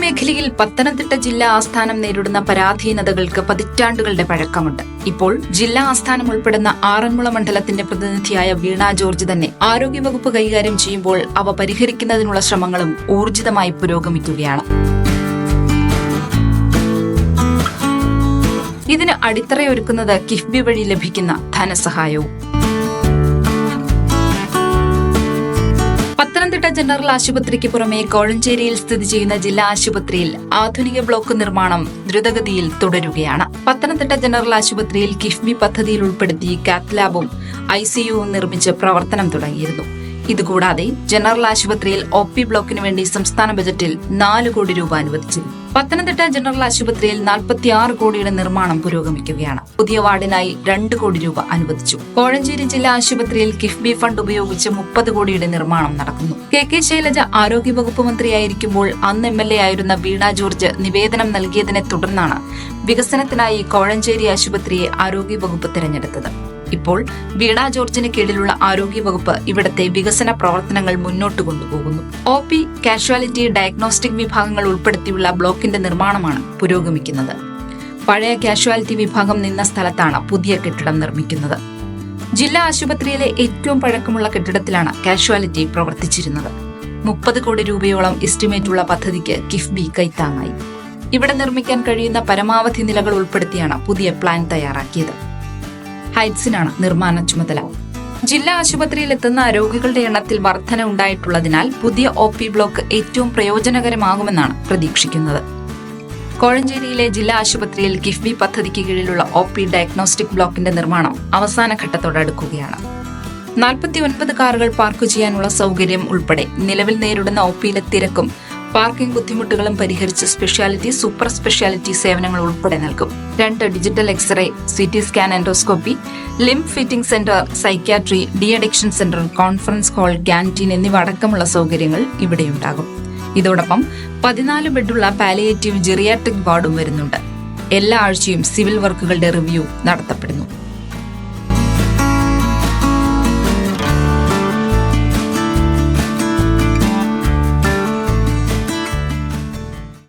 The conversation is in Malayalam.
ആരോഗ്യമേഖലയിൽ പത്തനംതിട്ട ജില്ലാ ആസ്ഥാനം നേരിടുന്ന പരാധീനതകൾക്ക് പതിറ്റാണ്ടുകളുടെ പഴക്കമുണ്ട്. ഇപ്പോൾ ജില്ലാ ആസ്ഥാനം ഉൾപ്പെടുന്ന ആറന്മുള മണ്ഡലത്തിന്റെ പ്രതിനിധിയായ വീണ ജോർജ് തന്നെ ആരോഗ്യവകുപ്പ് കൈകാര്യം ചെയ്യുമ്പോൾ അവ പരിഹരിക്കുന്നതിനുള്ള ശ്രമങ്ങളും ഊർജിതമായി പുരോഗമിക്കുകയാണ്. ഇതിന് അടിത്തറയൊരുക്കുന്നത് കിഫ്ബി വഴി ലഭിക്കുന്ന ധനസഹായവും. പത്തനംതിട്ട ജനറൽ ആശുപത്രിക്ക് പുറമെ കോഴഞ്ചേരിയിൽ സ്ഥിതി ചെയ്യുന്ന ജില്ലാ ആശുപത്രിയിൽ ആധുനിക ബ്ലോക്ക് നിർമ്മാണം ദ്രുതഗതിയിൽ തുടരുകയാണ്. പത്തനംതിട്ട ജനറൽ ആശുപത്രിയിൽ കിഫ്ബി പദ്ധതിയിൽ ഉൾപ്പെടുത്തി കാത്ത് ലാബും ICUവും നിർമ്മിച്ച് പ്രവർത്തനം തുടങ്ങിയിരുന്നു. ഇതുകൂടാതെ ജനറൽ ആശുപത്രിയിൽ OP ബ്ലോക്കിന് വേണ്ടി സംസ്ഥാന ബജറ്റിൽ 4 കോടി രൂപ അനുവദിച്ചിരുന്നു. പത്തനംതിട്ട ജനറൽ ആശുപത്രിയിൽ 46 കോടിയുടെ നിർമ്മാണം പുരോഗമിക്കുകയാണ്. പുതിയ വാർഡിനായി 2 കോടി രൂപ അനുവദിച്ചു. കോഴഞ്ചേരി ജില്ലാ ആശുപത്രിയിൽ കിഫ്ബി ഫണ്ട് ഉപയോഗിച്ച് 30 കോടിയുടെ നിർമ്മാണം നടക്കുന്നു. KK ശൈലജ ആരോഗ്യവകുപ്പ് മന്ത്രിയായിരിക്കുമ്പോൾ അന്ന് MLA ആയിരുന്ന വീണ ജോർജ് നിവേദനം നൽകിയതിനെ തുടർന്നാണ് വികസനത്തിനായി കോഴഞ്ചേരി ആശുപത്രിയെ ആരോഗ്യവകുപ്പ് തിരഞ്ഞെടുത്തത്. ഇപ്പോൾ വീണ ജോർജിന് കീഴിലുള്ള ആരോഗ്യവകുപ്പ് ഇവിടത്തെ വികസന പ്രവർത്തനങ്ങൾ മുന്നോട്ട് കൊണ്ടുപോകുന്നു. OP, കാഷ്വാലിറ്റി, ഡയഗ്നോസ്റ്റിക് വിഭാഗങ്ങൾ ഉൾപ്പെടുത്തിയുള്ള ബ്ലോക്കിന്റെ നിർമ്മാണമാണ് പുരോഗമിക്കുന്നത്. പഴയ കാഷ്വാലിറ്റി വിഭാഗം നിന്ന സ്ഥലത്താണ് പുതിയ കെട്ടിടം നിർമ്മിക്കുന്നത്. ജില്ലാ ആശുപത്രിയിലെ ഏറ്റവും പഴക്കമുള്ള കെട്ടിടത്തിലാണ് കാഷ്വാലിറ്റി പ്രവർത്തിച്ചിരുന്നത്. 30 കോടി രൂപയോളം എസ്റ്റിമേറ്റുള്ള പദ്ധതിക്ക് കിഫ്ബി കൈത്താങ്ങായി. ഇവിടെ നിർമ്മിക്കാൻ കഴിയുന്ന പരമാവധി നിലകൾ ഉൾപ്പെടുത്തിയാണ് പുതിയ പ്ലാൻ തയ്യാറാക്കിയത്. ഹൈറ്റ്സിനാണ് നിർമ്മാണ ചുമതല. ജില്ലാ ആശുപത്രിയിൽ എത്തുന്ന രോഗികളുടെ എണ്ണത്തിൽ വർധന ഉണ്ടായിട്ടുള്ളതിനാൽ പുതിയ OP ബ്ലോക്ക് ഏറ്റവും പ്രയോജനകരമാകുമെന്നാണ് പ്രതീക്ഷിക്കുന്നത്. കോഴഞ്ചേരിയിലെ ജില്ലാ ആശുപത്രിയിൽ കിഫ്ബി പദ്ധതിക്ക് കീഴിലുള്ള OP ഡയഗ്നോസ്റ്റിക് ബ്ലോക്കിന്റെ നിർമ്മാണം അവസാന ഘട്ടത്തോടടുക്കുകയാണ്. 49 കാറുകൾ പാർക്ക് ചെയ്യാനുള്ള സൗകര്യം ഉൾപ്പെടെ നിലവിൽ നേരിടുന്ന OPയിലെ തിരക്കും പാർക്കിംഗ് ബുദ്ധിമുട്ടുകളും പരിഹരിച്ച് സ്പെഷ്യാലിറ്റി, സൂപ്പർ സ്പെഷ്യാലിറ്റി സേവനങ്ങൾ ഉൾപ്പെടെ നൽകും. 2 digital X ray, CT scan, endoscopy, limb fitting centre, psychiatry, de addiction centre, conference hall, canteen എന്നിവ അടക്കമുള്ള സൗകര്യങ്ങൾ ഇവിടെയുണ്ടാകും. ഇതോടൊപ്പം 14 ബെഡുള്ള പാലിയേറ്റീവ് ജെറിയാട്രിക് വാർഡും വരുന്നുണ്ട്. എല്ലാ ആഴ്ചയും സിവിൽ വർക്കുകളുടെ റിവ്യൂ നടത്തപ്പെടുന്നു.